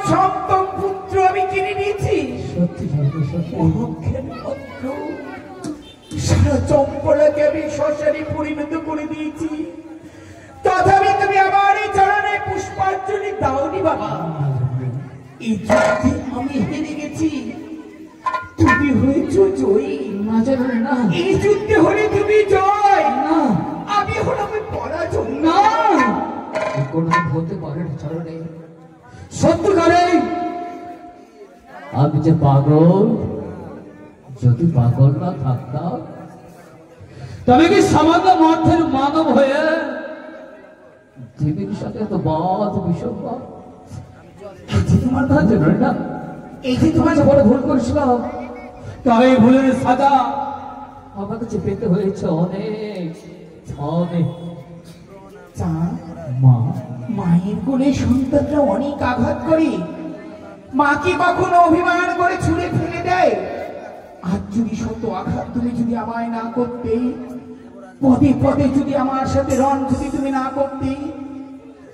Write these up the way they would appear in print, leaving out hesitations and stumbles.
সপ্তম পুত্র আমি কিনে নিয়েছি। সত্যি সারা চম্পলাকে আমি শ্মশানে পরিণত করে দিয়েছি, তথাপি তুমি আমার এই চরণে পুষ্পাঞ্জলি দাওনি বাবা। এই যুদ্ধে আমি হেরে গেছি, তুমি হয়েছ জয়ী। না জানো না, এই যুদ্ধে হলে তুমি জয়, না আমি হলাম পরাজয়। না, কোনদিন হতে পারে না চরণে। সত্যিকারে আমি যে পাগল, যদি পাগল না থাকতাম তবে কি সামান্য মর্থের মানব হয়ে দেবীর সাথে এত বাদ বিসম্বাদ? তোমার কাছে নয় না, এই যে তোমার তোমার বড় ভুল করেছিলাম, তবে ভুলের সাজা আমার কাছে পেতে হয়েছে অনেক অনেক। মা, মায়ের কোলে সন্তানরা অনেক আঘাত করে, মা কি কখনো অভিমান করে ছুঁড়ে ফেলে দেয়? আজ যদি শত আঘাত তুমি যদি আমায় না করতে, পদে পদে যদি আমার সাথে রণ যদি তুমি না করতে,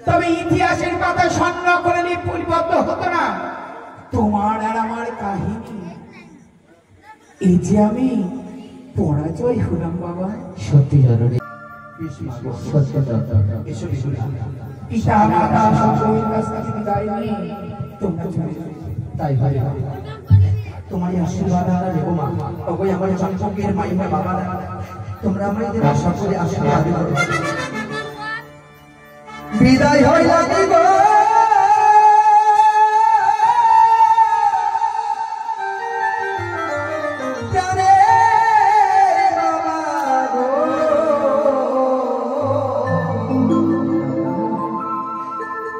তবে ইতিহাসের পাতা স্বর্ণ করে পরিবর্ত হতো না তোমার আর আমার কাহিনী। এই যে আমি পরাজয় হলাম বাবা। সত্যি জানো রে, পিতা মাতা সকলের কাছ থেকে বিদায় নিয়ে তোমরা চলে যাও। তাই ভাই তোমার আশীর্বাদ আর রেখো মা। ওই আমার চম্পকের মাইমা বাবা, তোমরা আমাদের সকলে আশীর্বাদ করো। বিদায় হই লাগিব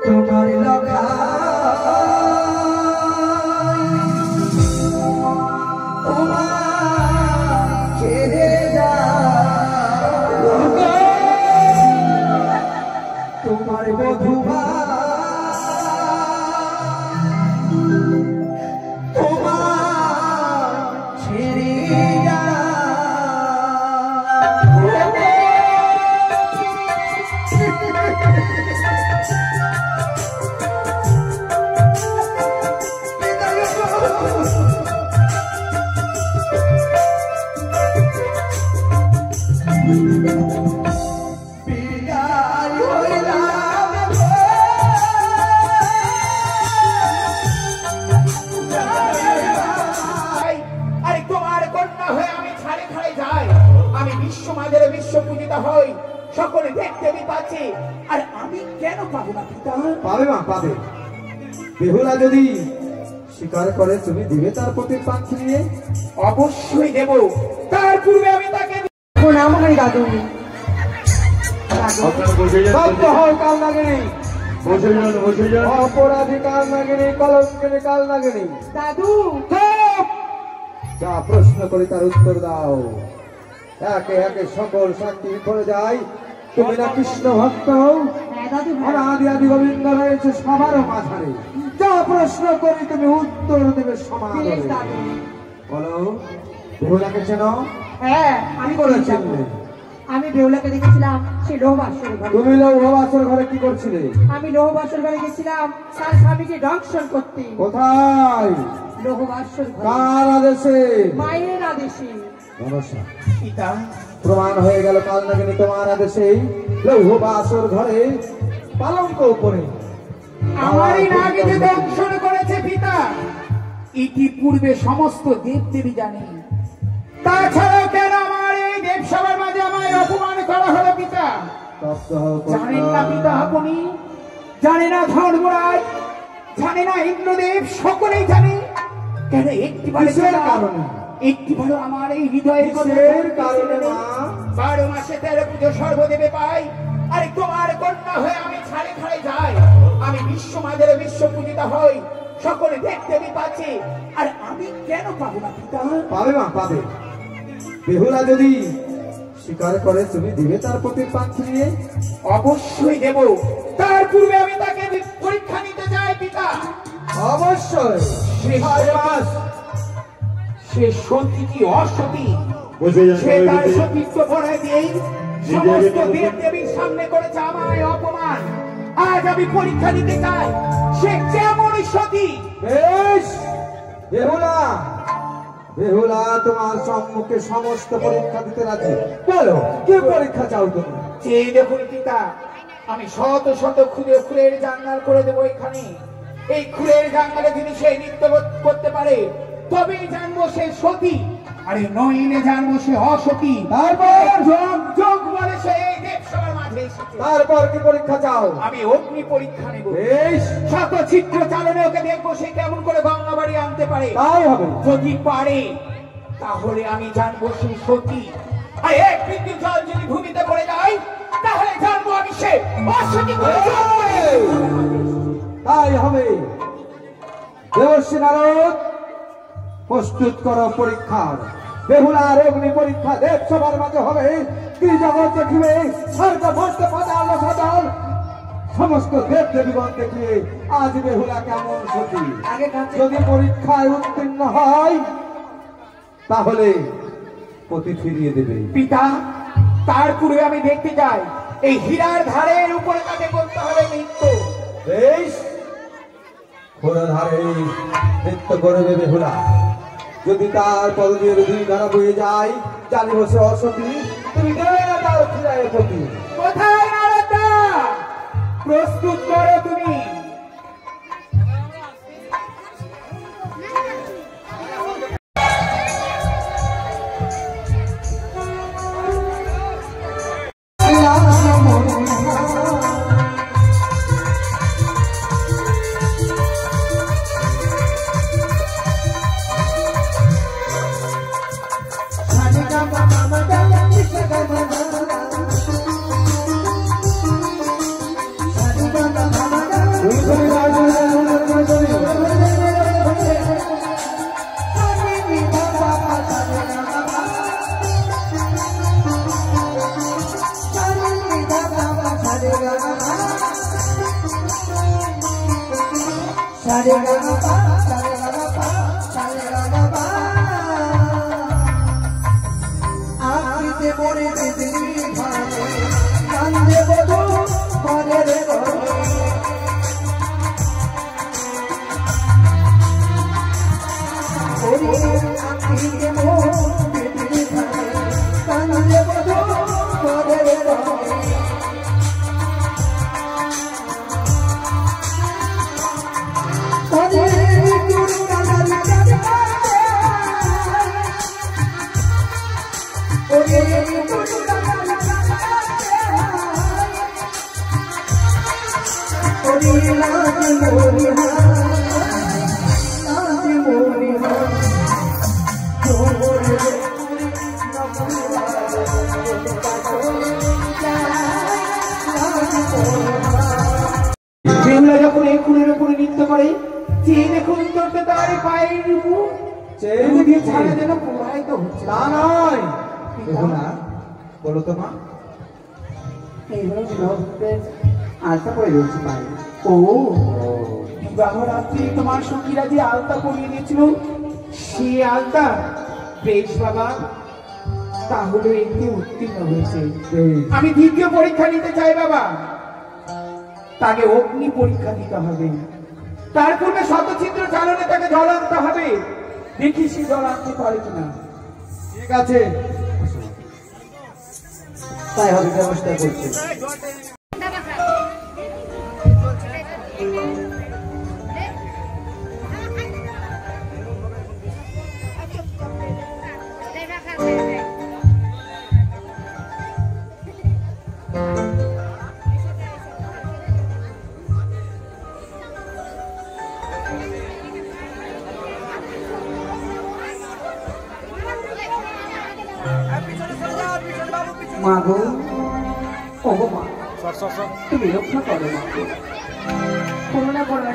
তোমার লখা তোমার বধুভা তোমার ছেড়ে সকলে দেখতে পাচ্ছে, আর আমি কেন পাবো না পিতা? পাবে মা, পাবে। বেহুলা যদি স্বীকার করে তুমি দিবে তার প্রতি পাখি নিয়ে? অবশ্যই দেব, তার পূর্বে আমি তাকে আমাকে দাদু কাল লাগেনি, অপরাধী কাল লাগেনি, কলঙ্কের কাল লাগেনি। দাদু যা প্রশ্ন করি তার উত্তর দাও। একে একে সকল শান্তি করে যায়। তুমি না কৃষ্ণ ভক্ত? অনাদি আদি গোবিন্দ রয়েছে সবার মাঝারে। যা প্রশ্ন করি তুমি উত্তর দেবে সমান। বলো, বেহুলাকে চেনো? হ্যাঁ, আমি করেছেন। আমি বেহুলাকে দেখেছিলাম সেই লোহবাসর ঘরে। তুমি লোহবাসর ঘরে কি করছিলে? আমি লোহবাসর ঘরে গেছিলাম তার স্বামীকে দংশন করতে। কোথায়? লোহবাসর ঘরে। কার আদেশে? মায়ের আদেশে। পিতা, প্রমাণ হয়ে গেল কাল নাগিনী তোমার আদেশেই লোহবাসর ঘরে পালঙ্ক উপরে আমারই নাগিনী দংশন করেছে পিতা। ইতিপূর্বে সমস্ত দেব দেবী জানে, তাছাড়াও কেন আমার এই দেবসভার মাঝে আমায় অপমান করা হলো পিতা? জানেন না পিতা আপনি? জানে না ধর্মরাজ, জানে না ইন্দ্রদেব, সকলেই জানে। কেন একটি কারণে, একটি ভালো আমার এই হৃদয়ের কারণে 12 মাসে 13 পুজো সর্বদেবে পাই, আর তোমার কন্যা হয়ে আমি ছাড়ে ছাড়ে যাই। আমি বিশ্ব মাঝে বিশ্ব পূজিতা হই, সকলে দেখতে পাচ্ছে, আর আমি কেন পাবো না পিতা? পাবে মা, পাবে। বেহুলা যদি স্বীকার করে তুমি দিবে তার প্রতি পাখি নিয়ে? অবশ্যই দেব, তার পূর্বে আমি তাকে পরীক্ষা নিতে চাই পিতা। অবশ্যই। সে সতী কি অসতী, সে তার সতীত্ব পড়ায় দিয়েই সমস্ত দেব দেবীর সামনে করেছে আমায় অপমান। আজ আমি পরীক্ষা দিতে চাই সে কেমন সতী। সতী। বেশ, বেহুলা বেহুলা তোমার সম্মুখে সমস্ত পরীক্ষা দিতে রাজি। বলো কি পরীক্ষা চাও তুমি? এই দেখুন পিতা, আমি শত শত খুলের জাঙ্গাল করে দেবো এখানে। এই খুলের জাঙ্গালে যদি সে নৃত্য করতে পারে তবেই জানবো সে সতী, আরে নইলে জানবো সে অসতী। তারপর যোগ যোগ বলে সে এই দেবসভার মাঝে এসেছে। তারপর কি পরীক্ষা চাও? আমি অগ্নি পরীক্ষা নেব। বেশ, শত চিত্র চালনে ওকে দেখবো সে কেমন করে গঙ্গা বাড়ি আনতে পারে। তাই হবে। যদি পারে তাহলে আমি জানবো সে সতী, আর এক বিন্দু জল যদি ভূমিতে পড়ে যায় তাহলে জানবো আমি সে অসতী। তাই হবে। দেবর্ষি নারদ, প্রস্তুত করো পরীক্ষার। বেহুলার অগ্নি পরীক্ষা দেবসভার মাঝে হবে। ত্রিজগৎ দেখিবে, স্বর্গ ভস্ত পাতাল সাতাল সমস্ত দেব দেবীগণ দেখিবে আজ বেহুলা কেমন সতী। আগে কাছে যদি পরীক্ষায় উত্তীর্ণ হয় তাহলে পতি ফিরিয়ে দেবে। পিতা, তার পূর্বে আমি দেখতে যাই এই হীরার ধারের উপরে তাকে করতে হবে নৃত্য। বেশ, ঘোড়াধারে নৃত্য করবে বেহুলা। যদি তার পদদের দুই ধারা বয়ে যায় জানি বসে অসতী, তুমি দেবে না তার ফিরায় পতি। কোথায় নারদা? প্রস্তুত করো তুমি। বেহুলা যখন এই খুনের উপরে নৃত্য করে চেয়ে দেখুন তোরতে তার পায়ের উপর চেয়ে ছাড়া যেন প্রবাহিত হচ্ছে। তা নয় বেহুলা, বলো তো মা। এইগুলো বিবাহের আলতা পরে রয়েছে পায়ে। ও বিবাহ রাত্রি তোমার সখীরা যে আলতা পরিয়ে দিয়েছিল সে আলতা। বেশ বাবা, তাহলে একটি উত্তীর্ণ হয়েছে। আমি দ্বিতীয় পরীক্ষা নিতে চাই বাবা। তাকে অগ্নি পরীক্ষা দিতে হবে। তার পূর্বে শতচিত্র চালনে তাকে জল আনতে হবে। দেখি সে জল আনতে পারে কিনা। ঠিক আছে, তাই হবে, ব্যবস্থা করছে। মা গো, ও গো মা, তুমি রক্ষা করো মা গো। করুণা করো না।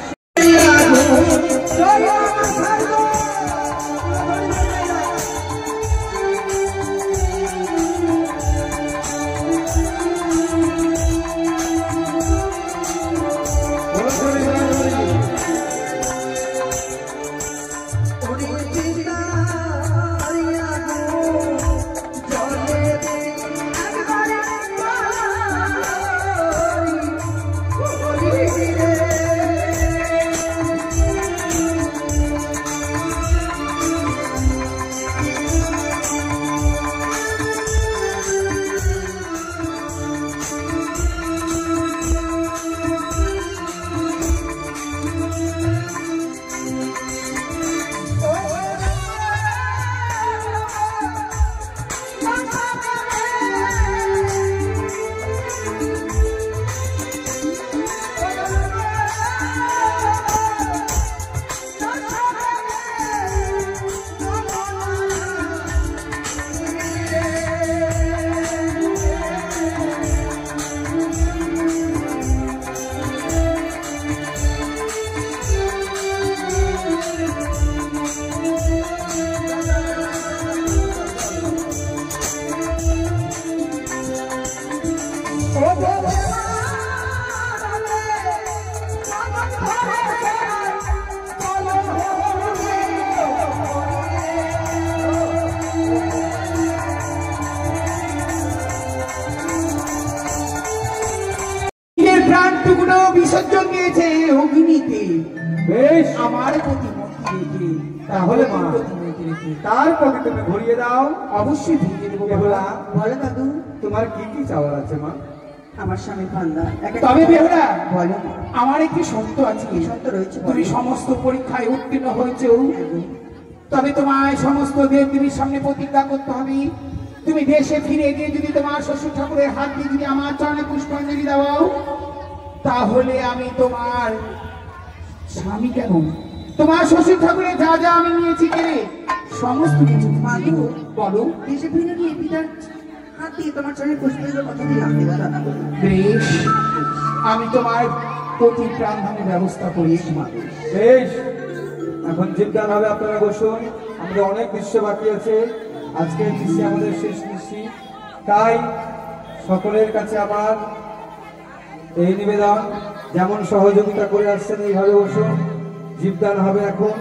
নিজের প্রাণটুকুনো বিসর্জন দিয়েছে অগ্নিতে বেশ, আমার প্রতি মূর্তি রেখে। তাহলে মা, প্রতিমূর্তি রেখে। তার প্রতি তুমি ঘুরিয়ে দাও। অবশ্যই ভেঙে দেবো বেহুলা, বলো দাদু। তোমার কি কি চাওয়ার আছে মা? আমার স্বামী ভান্ডার তবে বেহুলা, বলো আমার একটি সত্য আছে। কি সত্য রয়েছে? তুমি সমস্ত পরীক্ষায় উত্তীর্ণ হয়েছো, তবে তোমায় সমস্ত দেব দেবীর সামনে প্রতিজ্ঞা করতে হবে, তুমি দেশে ফিরে গিয়ে যদি তোমার শ্বশুর ঠাকুরের হাত দিয়ে যদি আমার চরণে পুষ্পাঞ্জলি দাও, তাহলে আমি তোমার স্বামী কেন, তোমার শ্বশুর ঠাকুরের যা যা আমি নিয়েছি কেনে সমস্ত কিছু মাগো, বলো। দেশে ফিরে গিয়ে পিতার হাত দিয়ে তোমার চরণে পুষ্পাঞ্জলি কথা দিলাম দাদা। বেশ, আমি তোমার প্রতি প্রাণধানের ব্যবস্থা করিয়েছি মাগো। বেশ, এখন জীবদান হবে, আপনারা বসুন। আমাদের অনেক দৃশ্য বাকি আছে, আজকে দৃশ্যে আমাদের শেষ দৃশ্য, তাই সকলের কাছে আমার এই নিবেদন, যেমন সহযোগিতা করে আসছেন এইভাবে বসুন। জীবদান হবে এখন,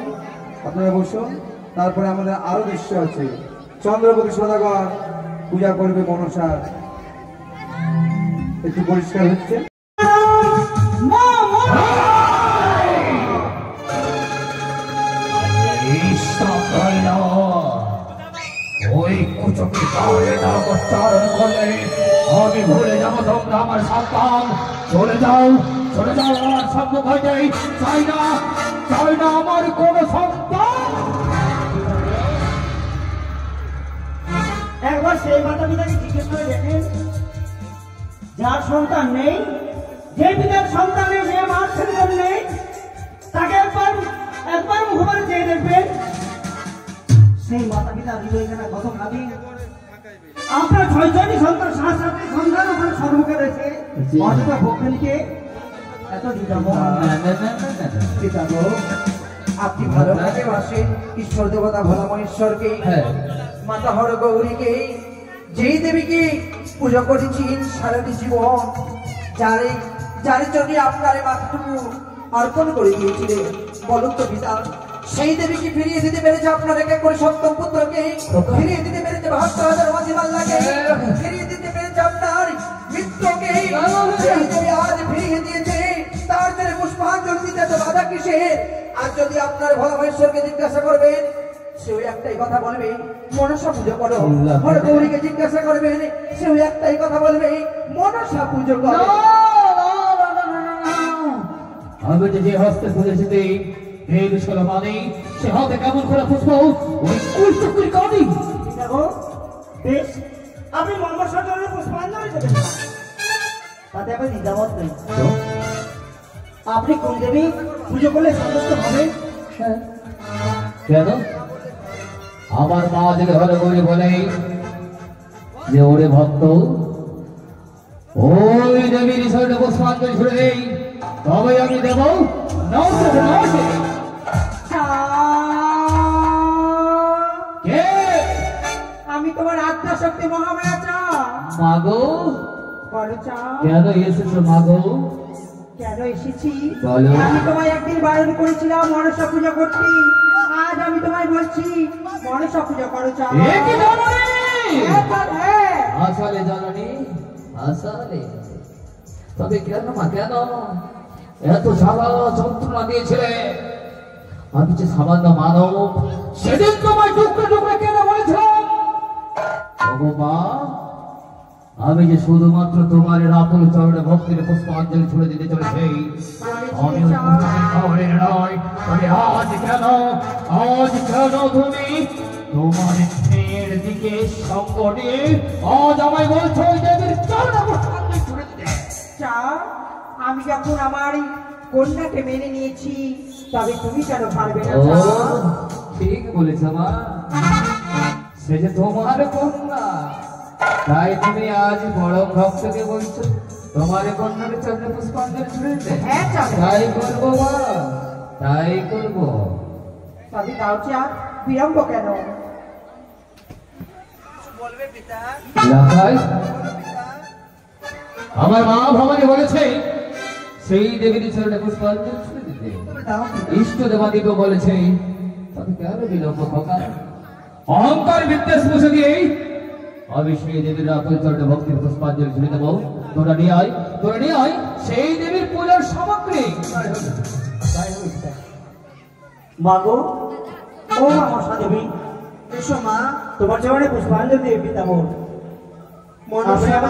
আপনারা বসুন। তারপরে আমাদের আরো দৃশ্য আছে, চন্দ্রপতি সদাগর পূজা করবে মনসার। একটু পরিষ্কার হচ্ছে। ওই কুচকে তাহলে নামোচ্চারণ করলে আমি ভুলে যাবো তোমরা আমার সন্তান। চলে যাও, চলে যাও আমার সম্মুখ হইতে। চাই না, চাই না আমার কোন সন্তান। একবার সেই মাতা পিতাকে জিজ্ঞেস করে দেখেন, যার সন্তান নেই, যে পিতার সন্তান নেই, যে মার সন্তান নেই, তাকে একবার মুখবারে চেয়ে দেখবেন, সেই মাতা পিতা হৃদয়খানা কত ভাবি। আপনার ছয়টি সন্তান, 7-7টি সন্তান আপনার সম্মুখে রয়েছে, অযথা ভক্ষণকে এত দিদাম। পিতাগো, আপনি ভালোভাবে বাসেন ঈশ্বর দেবতা ভোলাময় ঈশ্বরকে, মাতা হর গৌরীকে, যেই দেবীকে পূজা করেছেন সারাটি জীবন, যারে যার জন্য আপনার মাথাটুকু অর্পণ করে দিয়েছিলেন, বলুন তো পিতা, সেই দেবীকে ফিরিয়ে দিতে পেরেছে আপনার এক এক করে সপ্তম পুত্রকে, ফিরিয়ে দিতে পেরেছে 72,000 মাঝি মাল্লাকে, ফিরিয়ে দিতে পেরেছে আপনার মিত্রকে, সেই দেবী আজ ফিরিয়ে দিয়েছে, তার জন্য পুষ্পাঞ্জলি দিতে তো বাধা কিসের? আর যদি আপনার ভোলাময় ঈশ্বরকে জিজ্ঞাসা করবেন, সেও একটাই কথা বলবে, মনসা পুজো করো। হর গৌরীকে জিজ্ঞাসা করবেন, সেও একটাই কথা বলবে, মনসা পুজো করো। আমি তো যে হস্তে খুঁজেছি এই বিষয় মানে সে হাতে কেমন করে পুষ্প ওই কুচকুরি কাঁদি। দেখো, বেশ, আপনি মনসার জন্য পুষ্পাঞ্জলি দেবেন না, তাতে আপনি দ্বিধাবোধ নেই। আপনি কোন দেবী পুজো করলে সন্তুষ্ট হবে? কেন আমার মা যদি ভালো করে বলে যে ওরে ভক্ত ওই দেবীর ঈশ্বরটা পুষ্পাঞ্জলি ছুড়ে দেই, তবে আমি দেব। কে? আমি তোমার আত্মা শক্তি মহামায়া চা। মাগো, বলো চা, কেন এসেছো মাগো? কেন এসেছি? বলো। আমি তোমায় একদিন বারণ করেছিলাম মনসা পূজা করতে, আজ আমি তোমায় বলছি মনসা পূজা করো চা। এ কি জননী? হ্যাঁ, আসলে জননী, আসলে তবে কেন মা, কেন এত জ্বালা যন্ত্রণা দিয়েছিলে? আমি যে সামান্য মানব, সেদিন তোমায় টুকরে টুকরে কেন বলেছিলাম? ওগো মা, আমি যে শুধুমাত্র তোমার রাতুল চরণে ভক্তির পুষ্পাঞ্জলি ছুড়ে দিতে চলেছি, আমি নয়। তবে আজ কেন তুমি তোমার মেয়ের দিকে সঙ্গ নিয়ে আজ আমায় বলছো ওই দেবীর চরণে পুষ্পাঞ্জলি ছুড়ে দিতে? চা, আমি যখন আমার কন্যাকে মেনে নিয়েছি, তবে তুমি কেন পারবে না? ও চা, ঠিক বলেছ মা, সে যে তোমার কন্যা, তাই তুমি আজ বড় ভক্তকে বলছো তোমার কন্যাকে চরণে পুষ্পাঞ্জলি ছুড়ে দিতে? হ্যাঁ চা, তাই করবো মা, তাই করবো। তবে দাও চা, বিলম্ব কেন? রাখাই, আমার মা ভবানী বলেছে সেই দেবীর চরণে পুষ্পাঞ্জলি ছুড়ে দিতে। দাও ইষ্ট দেবাদিকে বলেছে তবে কেন বিলম্ব খোকা? অহংকার বিদ্বেষ মুছে দিয়ে আমি সেই দেবীর রাতুল চরণে ভক্তির পুষ্পাঞ্জলি ঝুলে দেবো। তোরা নিয়ে আয় সেই দেবীর পূজার সামগ্রী। মাগো ও আমার দেবী, এসো মা, তোমার চরণে পুষ্পাঞ্জলি দেবী পিতামহ। মনসা মা,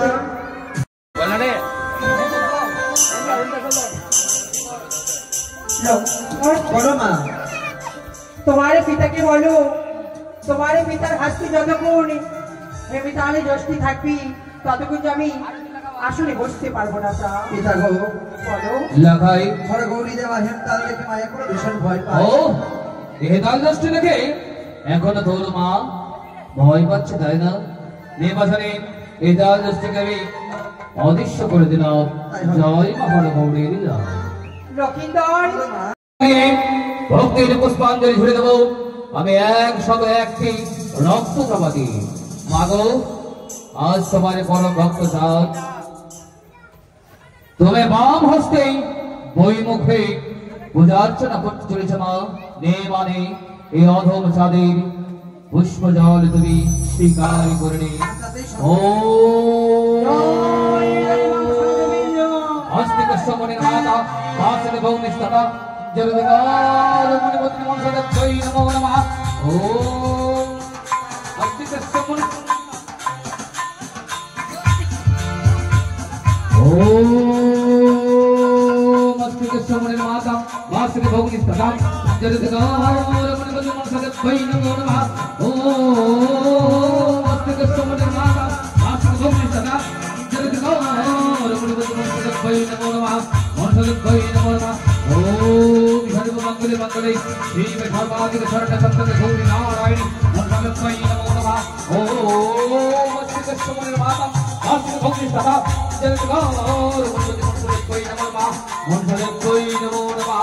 বলো মা, तुम्हारे पिता के बोलो, तुम्हारे पितार हास्ती যতক্ষণ হেমি তাহলে যষ্টি থাকবি ততক্ষণ আমি আসলে বসতে পারবো না। তা পিতা গো বলো লাখাই ঘরে গৌরী দেওয়া হেমতাল দেখে মায়া করে ভীষণ ভয় পায়। ও এ দাল দৃষ্টি দেখে এখনো তোর মা ভয় পাচ্ছে তাই না? নে বাজারে এই দাল দৃষ্টিকে আমি অদৃশ্য করে দিলাম। জয় মহান গৌরীর জয়। লক্ষিন্দর ভক্তির পুষ্পাঞ্জলি ঝুড়ে দেবো আমি একসঙ্গে একটি রক্ত প্রবাদী। মাগো আজ তোমার পরম ভক্ত সাজ তুমি বাম হস্তে বই মুখে পূজার্চনা করতে চলেছে মা। নে মানে এই অধম চাঁদের পুষ্প জল তুমি স্বীকার করে নে। ও আস্তিক সমনের মাতা বাসনে ভৌমিষ্ঠতা জলদিগার মুনিপতি মনসদে জয় নমো নমঃ। ও আস্তিক সমন ও আস্তিক সমনের মাতা বাসনে ভৌমিষ্ঠতা জলদিগার মুনিপতি মনসদে জয় নমো নমঃ। ও আস্তিক সমনের মাতা বাসনে ভৌমিষ্ঠতা জলদিগার মুনিপতি মনসদে জয় নমো নমঃ। মনসদে জয় নমো নমঃ। ओम सर्वमंगल मंगले शिव सर्वाधिक शरण सत्य गौरी नारायण मनोरमय नमो नमः। ओम मस्तिष्क समन माता आस्तिक भक्ति सदा जगद्गार मनोरमय नमो नमः। मनोरमय नमो नमः।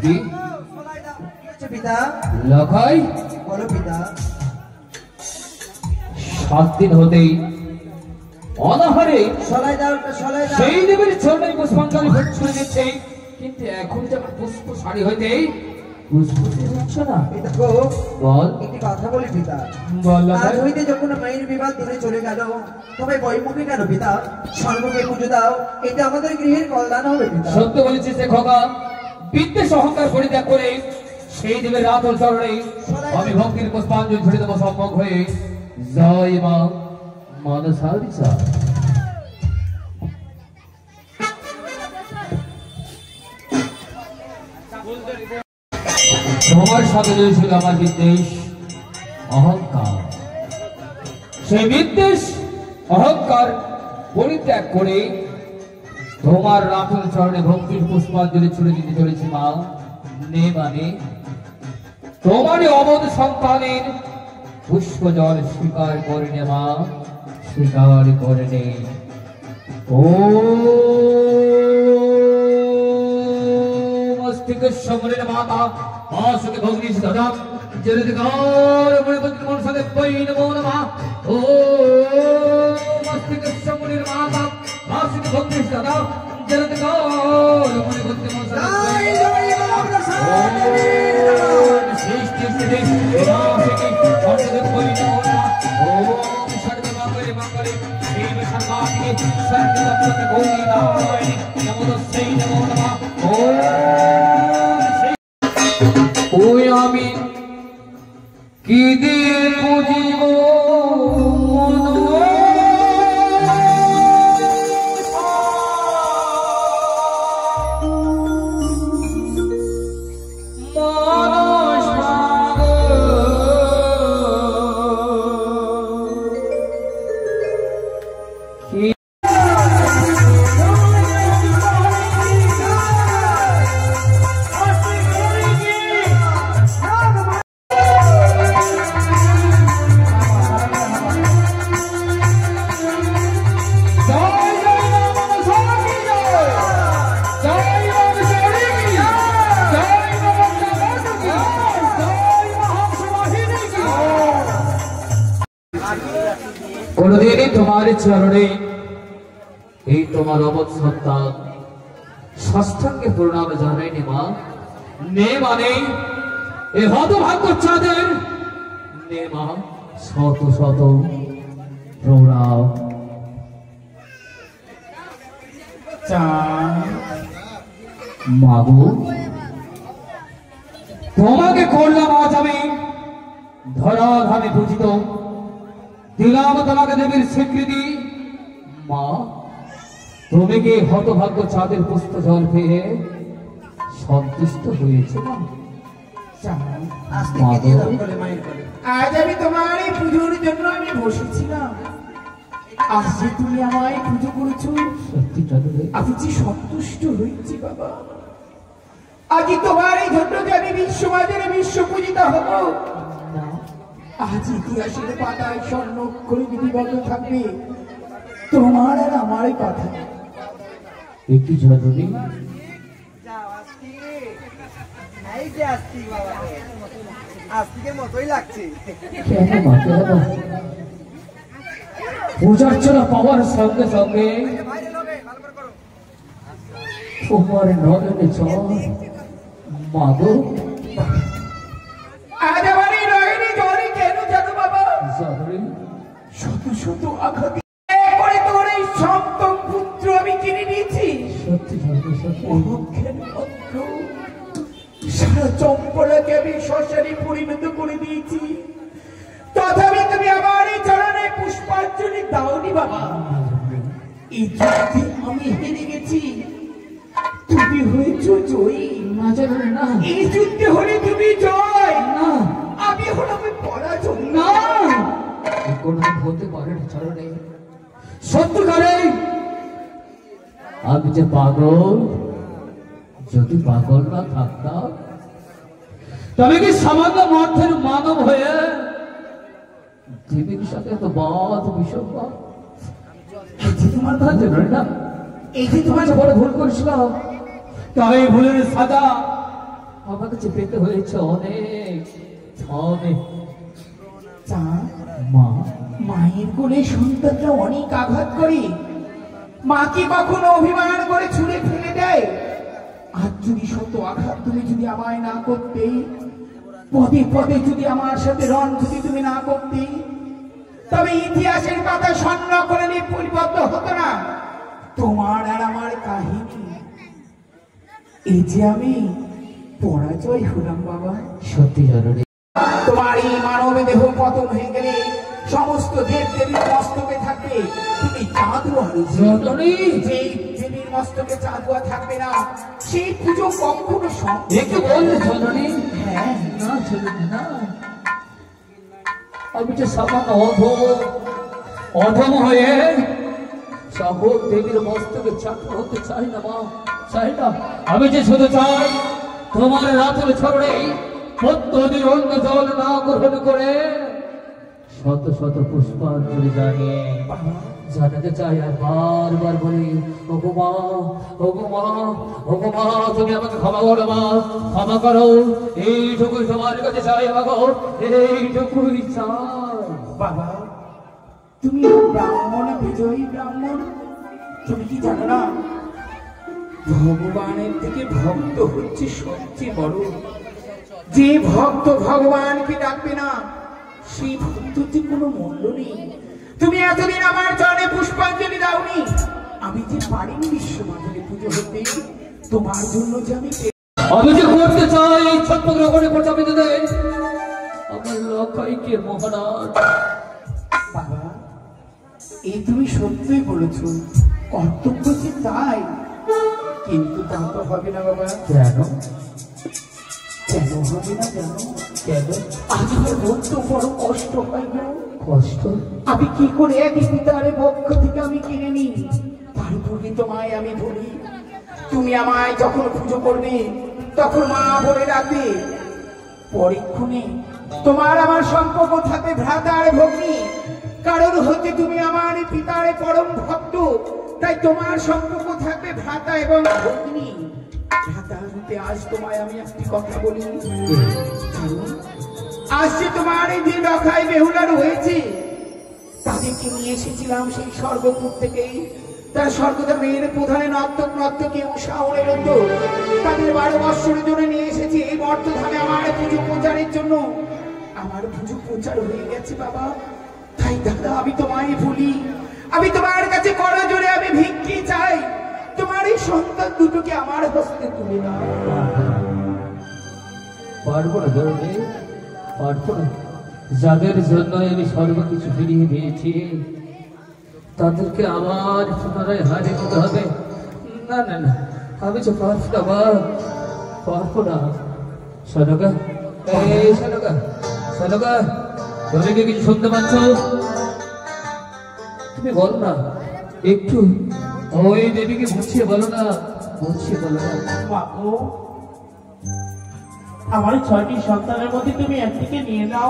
दी পিতা লখাই বলো পিতা। 7 দিন হতেই অনাহারে সলাই দাও, সলাই দাও। সেই দেবীর চরণে পুষ্পাঞ্জলি ছুঁড়ে দিচ্ছে, কিন্তু এখন যে আমার পুষ্প শাড়ি হইতে পুষ্প হচ্ছে না। পিতা গো বল একটি কথা বলি পিতা। বল আজ হইতে যখন মায়ের বিবাহ দূরে চলে গেল তবে বইমুখে কেন পিতা? সর্বকে পুজো দাও, এটা আমাদের গৃহের কল্যাণ হবে পিতা। সত্য বলেছিস রে খোকা। বিদ্বেষ অহংকার পরিত্যাগ করে সেই দেবীর রাতুল চরণে আমি ভক্তির পুষ্পাঞ্জলি ছুড়ে দেবো সম্মুখ হয়ে। জয় মা মানসারি চা। তোমার সাথে ছিল আমার বিদ্বেষ অহংকার। সেই বিদ্বেষ অহংকার পরিত্যাগ করে তোমার রাতুল চরণে ভক্তির পুষ্পাঞ্জলি ছুড়ে দিতে চলেছি মা। নে মানে তোমার অবধ সন্তানের পুষ্প জল স্বীকার করে নে মা, স্বীকার করে নে। ও মস্তিষ্ক সমরের মাতা আশুকে ভগ্নিশ দাদা জলদিগার মণিপতি মনসদে বৈ নমো নমঃ। ও মস্তিষ্ক সমরের মাতা আশুকে ভগ্নিশ দাদা জলদিগার মণিপতি মনসদে বৈ নমো নমঃ। সৃষ্টি স্থিতি বিনাশিনী মনসদে বৈ নমো নমঃ। ও সর্বমঙ্গলে মঙ্গলে শিব সর্বাধিকে সর্বদত্ত গৌরী নারায়ণী নমোস্তৈ নমো নমঃ। ওই আমি কি দিয়ে পুজিব কোনদিনই তোমার চরণে এই তোমার অবধ সন্তান ষষ্ঠাঙ্গে প্রণাম জানাইনি মা। নে মানে এ হতভাগ্য চাঁদের নে মা শত শত প্রণাম। মাগো তোমাকে করলাম আজ আমি ধরাধামে পূজিত, দিলাম তোমাকে দেবীর স্বীকৃতি। মা তুমি কি হতভাগ্য চাঁদের পুষ্ট জল পেয়ে সন্তুষ্ট হয়েছে মা? আজ আমি তোমার এই পুজোর জন্য আমি বসেছিলাম, আজ যে তুমি আমায় পুজো করেছো সত্যি চাঁদরে আমি যে সন্তুষ্ট হয়েছি বাবা। আজ তোমার এই জন্য যে আমি বিশ্ববাজারে বিশ্ব পূজিতা হব। আজ ইতিহাসের পাতায় স্বর্ণ করে বিধিবদ্ধ থাকবে তোমার আর আমার কথা। একটি ঝরনি কেন মা কেন পূজার্চনা পাওয়ার সঙ্গে সঙ্গে তোমার নয়নে জল মাগো। আজ আমার এই নয়নে জলে কেন জানো বাবা? জানি শত শত আঘাত করে তোর এই সপ্তম পুত্র আমি কিনে নিয়েছি। সত্যি জানি সত্যি অজ্ঞান মাত্র সারা চম্পলাকে আমি শ্মশানে পরিণত করে দিয়েছি, তথাপি তুমি আমার এই চরণে পুষ্পাঞ্জলি দাওনি বাবা। এই যুদ্ধে আমি হেরে গেছি, তুমি হয়েছ জয়ী। না জানি না এই যুদ্ধে হলে তুমি জয়, না আমি হলাম পরাজয়। না কোনদিন হতে পারে না চরণে। সত্যিকারে আমি যে পাগল, যদি পাগল না থাকতাম তবে কি সামান্য মর্থের মানব হয়ে দেবীর সাথে এত বাদ বিষম তোমার কাছে না। এই যে তোমার তোমার বড় ভুল করেছিলাম, তাই ভুলের সাজা আমার কাছে পেতে হয়েছে অনেক অনেক। মা মায়ের কোলে সন্তানরা অনেক আঘাত করে, মা কি কখনো অভিমান করে ছুঁড়ে ফেলে দেয়? আর যদি শত আঘাত তুমি যদি আমায় না করতে, পদে পদে যদি আমার সাথে রণ যদি তুমি না করতে, তবে ইতিহাসের পাতা স্বর্ণ করে পরিবদ্ধ হতো না তোমার আর আমার কাহিনী। এই যে আমি পরাজয় হলাম বাবা। সত্যি জরুরি তোমার এই মানব দেহ পতন হয়ে গেলে সমস্ত দেব দেবীর মস্তকে থাকবে তুমি চাঁদুয়া। জননী যে দেবীর মস্তকে চাঁদুয়া থাকবে না সেই পুজো কখনো একটু বললে জননী। হ্যাঁ না জননী না, আমি যে সামান্য অধম হয়ে সকল দেবীর মস্তকে চাকর হতে চাই না মা, চাই না। আমি যে শুধু চাই তোমার রাতের ছড়ে প্রত্যেকদিন অন্য জল না গ্রহণ করে শত শত পুষ্পাঞ্জলি জানিয়ে জানাতে চাই। আর বারবার বলি ওগো মা, ওগো মা, ওগো মা, তুমি আমাকে ক্ষমা করো মা, ক্ষমা করো। এইটুকুই তোমার কাছে চাই আমাকে, এইটুকুই চাই বাবা। তুমি ব্রাহ্মণ, বিজয়ী ব্রাহ্মণ, তুমি কি জানো না ভগবানের থেকে ভক্ত হচ্ছে সবচেয়ে বড়। যে ভক্ত ভগবানকে ডাকবে না সেই ভক্তটি কোনো মূল্য নেই। তুমি এতদিন আমার চরণে পুষ্পাঞ্জলি দাওনি, আমি যে পারিনি বিশ্বমাতারে পুজো হতে, তোমার জন্য যে আমি যে করতে চাই ছত্র করে প্রচাপিত দেয় আমার লক্ষ্যকে মহারাজ। বাবা এই তুমি সত্যই বলেছো, কর্তব্য যে তাই, কিন্তু তা তো হবে না বাবা। কেন কেন হবে না জানো? কেন আজ আমার বড্ড বড় কষ্ট হয় না? কষ্ট? আমি কি করে একই পিতারে পক্ষ থেকে আমি কিনে নিই? তার পূর্বে তোমায় আমি বলি, তুমি আমায় যখন পুজো করবে তখন মা বলে ডাকবে, পরীক্ষণে তোমার আমার সম্পর্ক থাকবে ভ্রাতা আর ভগ্নী। কারণ হচ্ছে তুমি আমার পিতারে পরম ভক্ত, তাই তোমার সম্পর্ক থাকবে ভ্রাতা এবং ভগ্নী। ভ্রাতা রূপে আজ তোমায় আমি একটি কথা বলি, আজ যে তোমার এই যে রখায় বেহুলা রয়েছে তাদেরকে নিয়ে এসেছিলাম সেই স্বর্গপুর থেকে। তার স্বর্গদা মেয়ের প্রধানে নর্তক নর্তকী এবং শাওনের মতো তাদের 12 বৎসরের জন্য নিয়ে এসেছি এই বর্তধামে আমার পুজো প্রচারের জন্য। আমার পুজো প্রচার হয়ে গেছে বাবা, তাই দাদা আমি তোমায় ভুলি, আমি তোমার কাছে করা জোরে আমি ভিক্ষি চাই, তোমার এই সন্তান দুটোকে আমার হস্তে তুলে দাও। পারবো না জননী, পারবো না। যাদের জন্য আমি সর্বকিছু ফিরিয়ে দিয়েছি তাদেরকে আবার পুনরায় হারিয়ে দিতে হবে? না না না, আমি তো পারবো না বা, পারবো না। সনকা, এই সনকা, সনকা, তুমি কি কিছু শুনতে পাচ্ছ? তুমি বলো না একটু, ওই দেবীকে বুঝিয়ে বলো না, বুঝিয়ে বলো না। বাবু, আমার 6টি সন্তানের মধ্যে তুমি একটিকে নিয়ে নাও,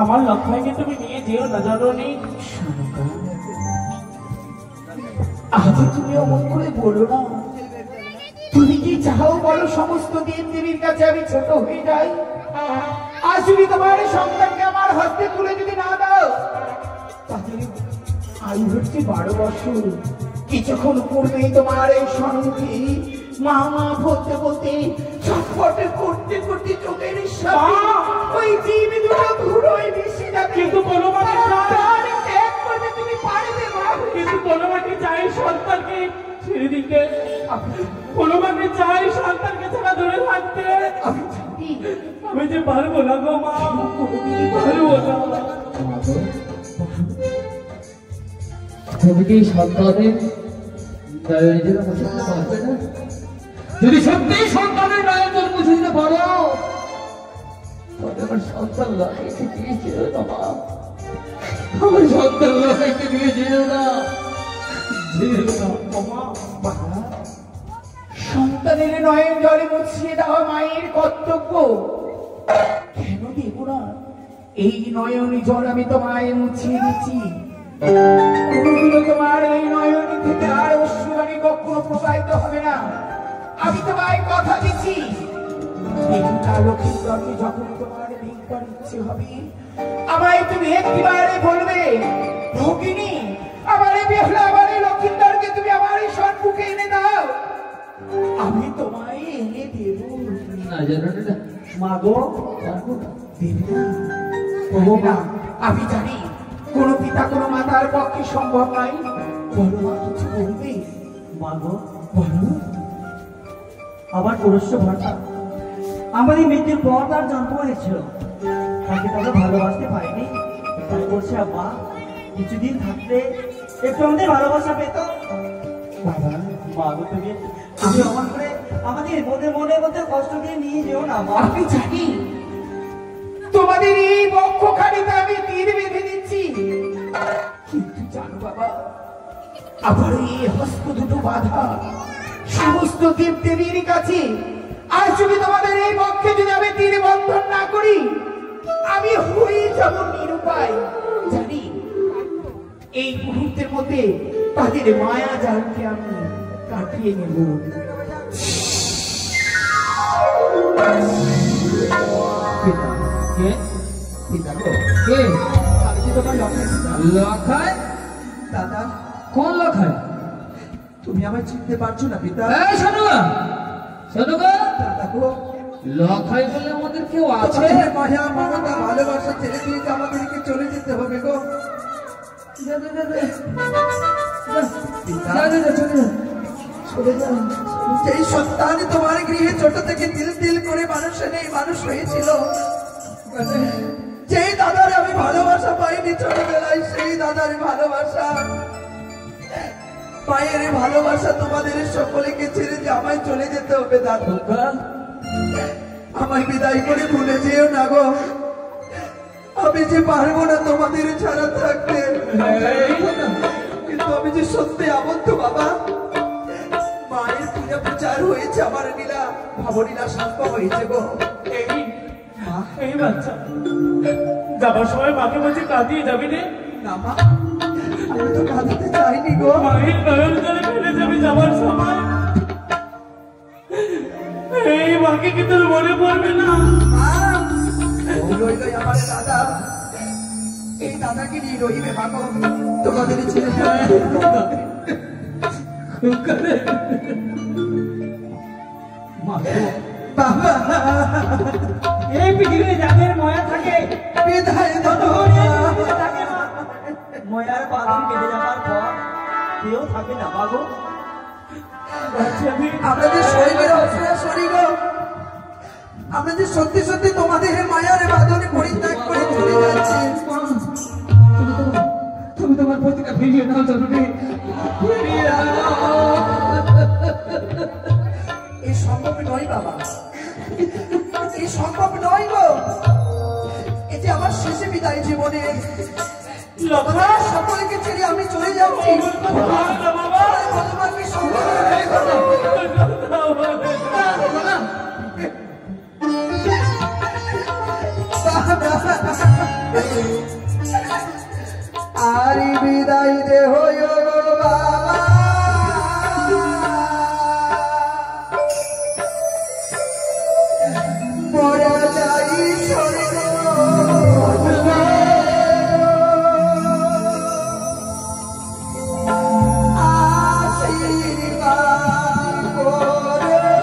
আমার লক্ষ্যকে তুমি নিয়ে যেও না জননী। আজ তুমি অমন করে বলো না, তুমি কি চাও বলো সমস্ত দেব দেবীর কাছে আমি ছোট হয়ে যাই? আজ যদি তোমার সন্তানকে আমার হস্তে তুলে যদি না দাও, তাহলে আয়ু হচ্ছে 12 বছর। কিছুক্ষণ পূর্বেই তোমার এই সন্মুখী মা মা বলতে বলতে ছটফটে করতে করতে চোখের সামনে ওই জীব দুটো ঘুরোয় মিশে যাবে। কিন্তু কোনোভাবে প্রাণ ত্যাগ করতে তুমি পারবে মা? কিন্তু কোনোভাবে চাই সন্তানকে ছেড়ে দিতে, কোনোভাবে চাই সন্তানকে ছাড়া দূরে থাকতে। আমি জানি আমি যে পারবো না গো মা, কোনোদিনই পারবো না। তুমি কি সন্তানের নিজেরা মুছে দিতে পারবে না? যদি সত্যি সন্তানের নায়কের মুছে দিতে পারো তবে আমার সন্তান লাগাইতে দিয়ে যেও না মা, আমার সন্তান লাগাইতে দিয়ে যেও না, যেও না। সন্তানের নয়ন জলে মুছিয়ে দেওয়া মায়ের কর্তব্য, কেন দেব না? এই নয়ন জল আমি তোমায় মুছিয়ে দিচ্ছি, কোনোদিনও তোমার এই নয়ন থেকে আর অশ্রুবাণী কখনো প্রবাহিত হবে না। আমি তোমায় কথা দিচ্ছি, দেবতা লক্ষ্মীন্দরকে যখন তোমার দেখবার ইচ্ছে হবে আমায় তুমি একটিবারে বলবে, ভগিনী আমার এই বেহুলা আমার এই লক্ষ্মীন্দরকে তুমি আমার এই সম্মুখে এনে দাও, আমি তোমায় এনে দেব। না জানো না মা গো, পারবো না। দেবে না? বলো না, আমি জানি কোন পিতা কোন মাতার পক্ষে সম্ভব নয়। বলো মা, কিছু বলবে? মা গো, বলো। আমার পুরুষ ভরসা আমাদের মৃত্যুর পর তার জন্ম হয়েছিল, তাকে তবে ভালোবাসতে পারিনি, তাই বলছে আব্বা কিছুদিন থাকলে একটু আমাদের ভালোবাসা পেত। বাবা, মা গো, তুমি তুমি অমন করে আমাদের মনের মধ্যে কষ্ট দিয়ে নিয়ে যেও না মা। আমি জানি তোমাদের এই বক্ষখানিতে আমি তীর বেঁধে দিচ্ছি, কিন্তু জানো বাবা, আবার এই হস্ত দুটো বাধা সমস্ত দেব দেবীর কাছে। আর যদি তোমাদের এই বক্ষে যদি আমি তীর বন্ধন না করি আমি হয়ে যাব নিরুপায়। জানি এই মুহূর্তের মধ্যে তাদের মায়া জালকে আমি কাটিয়ে নেব। কে পিতা গো, কে? আমি যে তোমার লক্ষ্য লখাই? দাদা, কোন লখাই? তুমি আমায় চিনতে পারছো না পিতা? এই শোনুকা, শোনুকা, দাদা গো, লখাই বলে আমাদের কেউ আছে? তোমাদের মায়া মমতা ভালোবাসা ছেড়ে দিয়ে যে আমাদেরকে চলে যেতে হবে গো। যা, যা, যা, যা। পিতা, যা, যা, যা, চলে যা। চলে যাও। যেই সন্তান তোমার গৃহে ছোট থেকে তিল তিল করে মানুষে নেই মানুষ হয়েছিল, যেই দাদার আমি ভালোবাসা পাইনি ছোটবেলায়, সেই দাদার ভালোবাসা, মায়ের ভালোবাসা তোমাদের সকলকে ছেড়ে যে আমায় চলে যেতে হবে দাদা। খোকা, আমায় বিদায় করে ভুলে যেও না গো, আমি যে পারবো না তোমাদের ছাড়া থাকতে। এই খোকা, কিন্তু আমি যে সত্যি আবদ্ধ বাবা, মায়ের পূজা প্রচার হয়েছে, আমার নীলা ভাবনীলা শান্ত হয়েছে গো। এই বাচ্চা যাবার সময় মাকে বলছে কাঁদিয়ে যাবি রে, না মা, আমি তো কাঁদতে চাইনি গো। মায়ের নয়ন জলে ফেলে যাবি যাবার সময়। এই মাকে কি তোর মনে পড়বে না? মা, ওই আমার দাদা, এই দাদাকে নিয়ে রহিবে ভাবো তোমাদের ছেলে বাবা এই পৃথিবীতে যাদের ময়া থাকে বিদায় ময়ার বাঁধন কেটে যাওয়ার পর কেউ থাকে না বাবু। আমাদের শরীরের অপসরা শরীর আমরা যে সত্যি সত্যি তোমাদের মায়ার বাঁধনে পরিত্যাগ করে চলে যাচ্ছি তুমি তোমার পতিকা ফিরিয়ে নাও জননী, ফিরিয়ে নাও। এই সম্ভব নয় বাবা, এই সম্ভব নয় গো। এটি আমার শেষে বিদায় জীবনে সকলকে ছেড়ে আমি চলে যাচ্ছি। তোমাকে সম্ভব আর বিদায় দেহ বাবা পরে যাই স্বর্গ আশীর্বাদ করে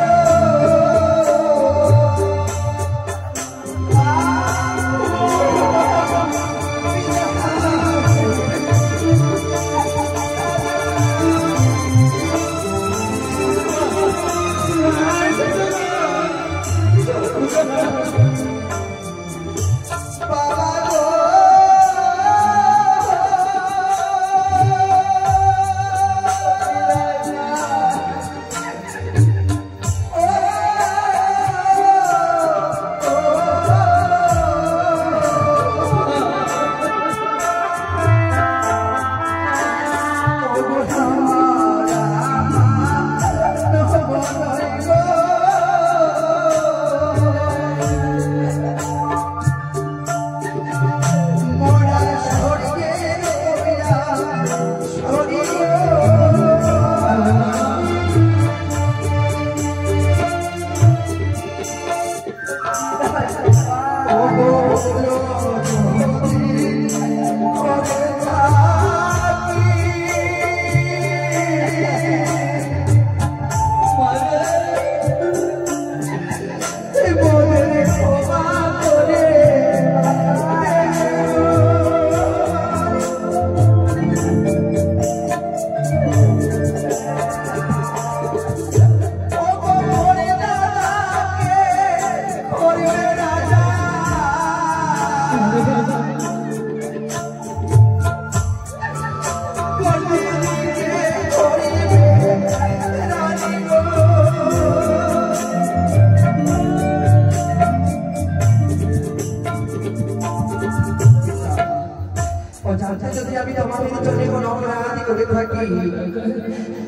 যদি আমি তোমাদের জন্য কোনো অপরাধ করে থাকি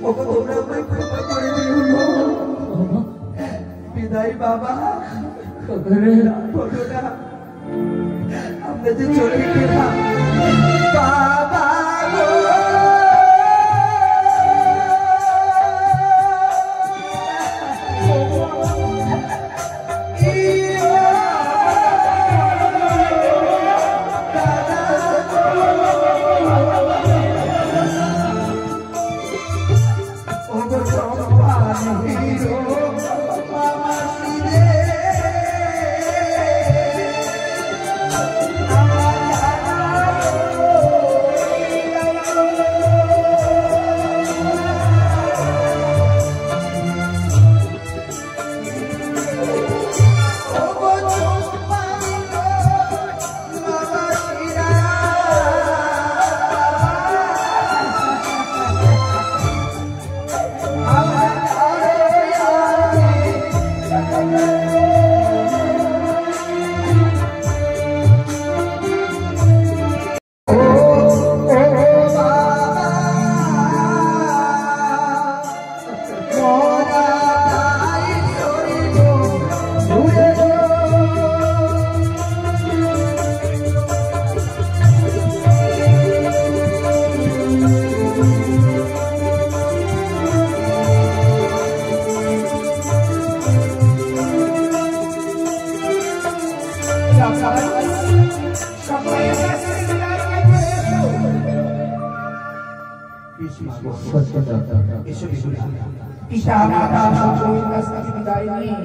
ওকে তোমরা আমায় ক্ষমা করে দিও বিদায় বাবা। আমরা যে চলে গেলাম বাবা এসো এসো পিতা মাতা সকলের কাছ থেকে বিদায় নিয়ে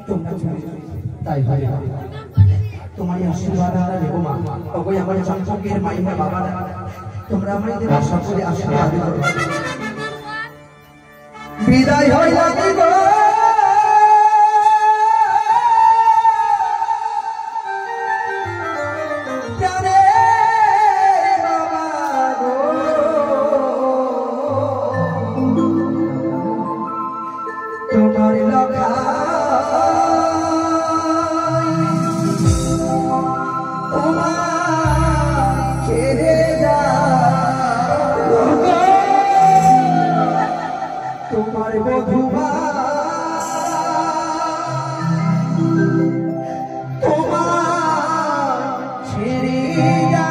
তোমরা চলে যাও। তাই হয় তোমারই আশীর্বাদ আমরা নেবো মা। ওগো আমার সম্পর্কের মাইমা বাবারা, তোমরা আমাদের সকলে আশীর্বাদ করো। বিদায় হইলা দিব তোমার লগা ছেড়ে যা তোমার বধুবা তোমার ছেড়ে যা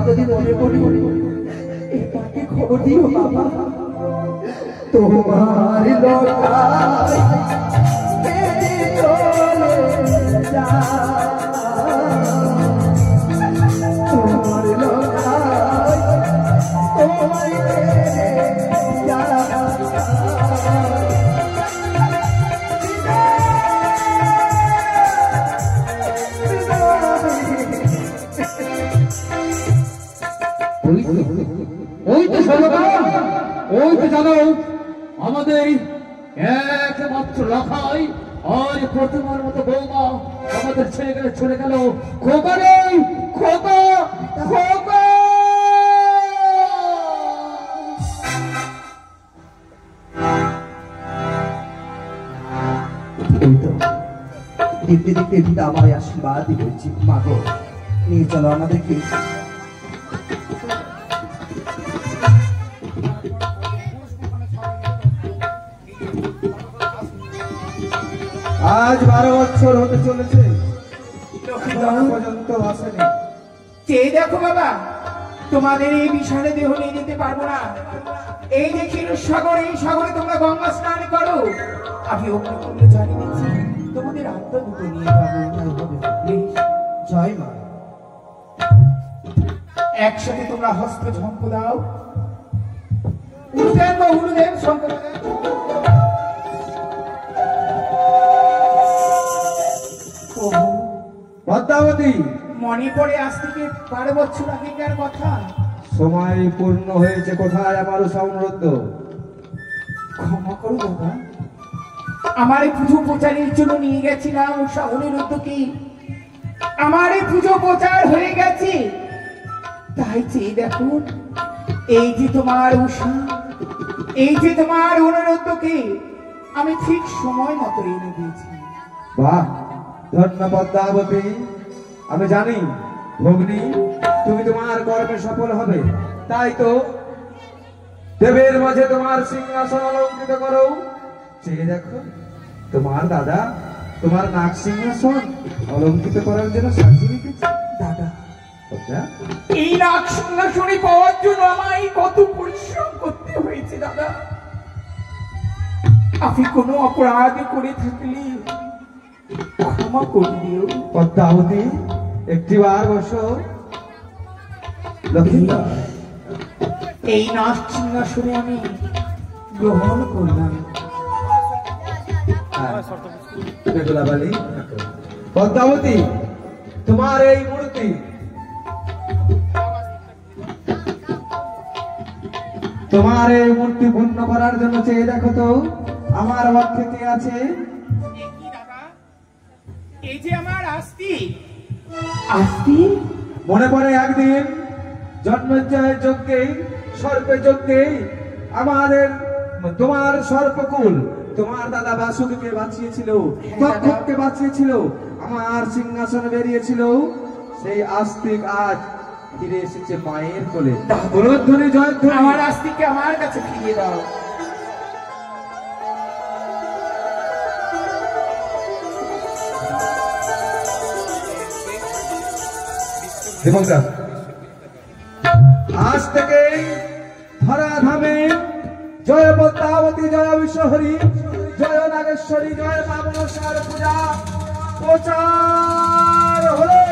যদি মনে করি এটাকে খবর দিও বাবা। তোমার লড়াই চলে যা, তোমার লড়াই তোমার যা। ওই তো সর্বদা, ওই তো জানো আমাদের একমাত্র লখাই আর প্রতিমার মতো বৌমা আমাদের ছেড়ে গেল খোকা নেই, খোকা খোকা। দেখতে দেখতে পিতা আমার আশীর্বাদ দিয়েছি। মাগো নিয়ে চলো আমাদেরকে। আজ 12 বছর হতে চলেছে, পর্যন্ত আসেনি। চেয়ে দেখো বাবা, তোমাদের এই বিশালে দেহ নিয়ে যেতে পারবো না। এই যে ক্ষীরসাগর, এই সাগরে তোমরা গঙ্গা স্নান করো। আমি অগ্নিকুণ্ড জানিয়ে দিচ্ছি, তোমাদের আত্মা দুটো নিয়ে যাবো। জয় মা। একসাথে তোমরা হস্ত ঝম্প দাও। উঠুদেন বা উঠুদেন সম্প্রদায়। পদ্মাবতী, মনে পড়ে আজ থেকে 12 বছর আগেকার কথা। সময় পূর্ণ হয়েছে, কোথায় আমার সমৃদ্ধ? ক্ষমা করো বাবা, আমার এই পুজো প্রচারের জন্য নিয়ে গেছিলাম উষা অনিরুদ্ধকে। আমার এই পুজো প্রচার হয়ে গেছে, তাই চেয়ে দেখো, এই যে তোমার উষা, এই যে তোমার অনিরুদ্ধকে আমি ঠিক সময় মতো এনে দিয়েছি। বাহ, ধন্য পদ্মাবতী। আমি জানি ভগ্নী, তুমি তোমার কর্মে সফল হবে। তাই তো দেবের মাঝে তোমার সিংহাসন অলঙ্কৃত করো। চেয়ে দেখো, তোমার দাদা তোমার নাগ সিংহাসন অলঙ্কৃত করার জন্য সাজিয়ে রেখেছে। দাদা, পদ্মা, এই নাগ সিংহাসনে পাওয়ার জন্য আমায় কত পরিশ্রম করতে হয়েছে দাদা। আমি কোনো অপরাধ করে থাকলে ক্ষমা করে দিও। পদ্মাবতী, একটিবার বসো। লক্ষ্মীন্দর, এই নাগ সিংহাসনে আমি গ্রহণ করলাম। বেগুলাবালি, পদ্মাবতী, তোমার এই মূর্তি, তোমার এই মূর্তি পূর্ণ করার জন্য চেয়ে দেখো তো আমার পক্ষে কে আছে। এই যে আমার আস্তি, আস্তি মনে পড়ে একদিন জন্মোজ্জয়ের যজ্ঞে, সর্পের যজ্ঞে আমাদের তোমার সর্পকুল তোমার দাদা বাসুদেবকে বাঁচিয়েছিল, তক্ষককে বাঁচিয়েছিল, আমার সিংহাসনে বেরিয়েছিল। সেই আস্তিক আজ ফিরে এসেছে মায়ের কোলে। বলধ্বনি জয়ধ্বনি। আমার আস্তিকে আমার কাছে ফিরিয়ে দাও। দেবতা, আজ থেকে ধরাধামে জয় পদ্মাবতী, জয় বিশ্বহরি, জয় নাগেশ্বরী, জয় মা মনসার পূজা প্রচার হলো।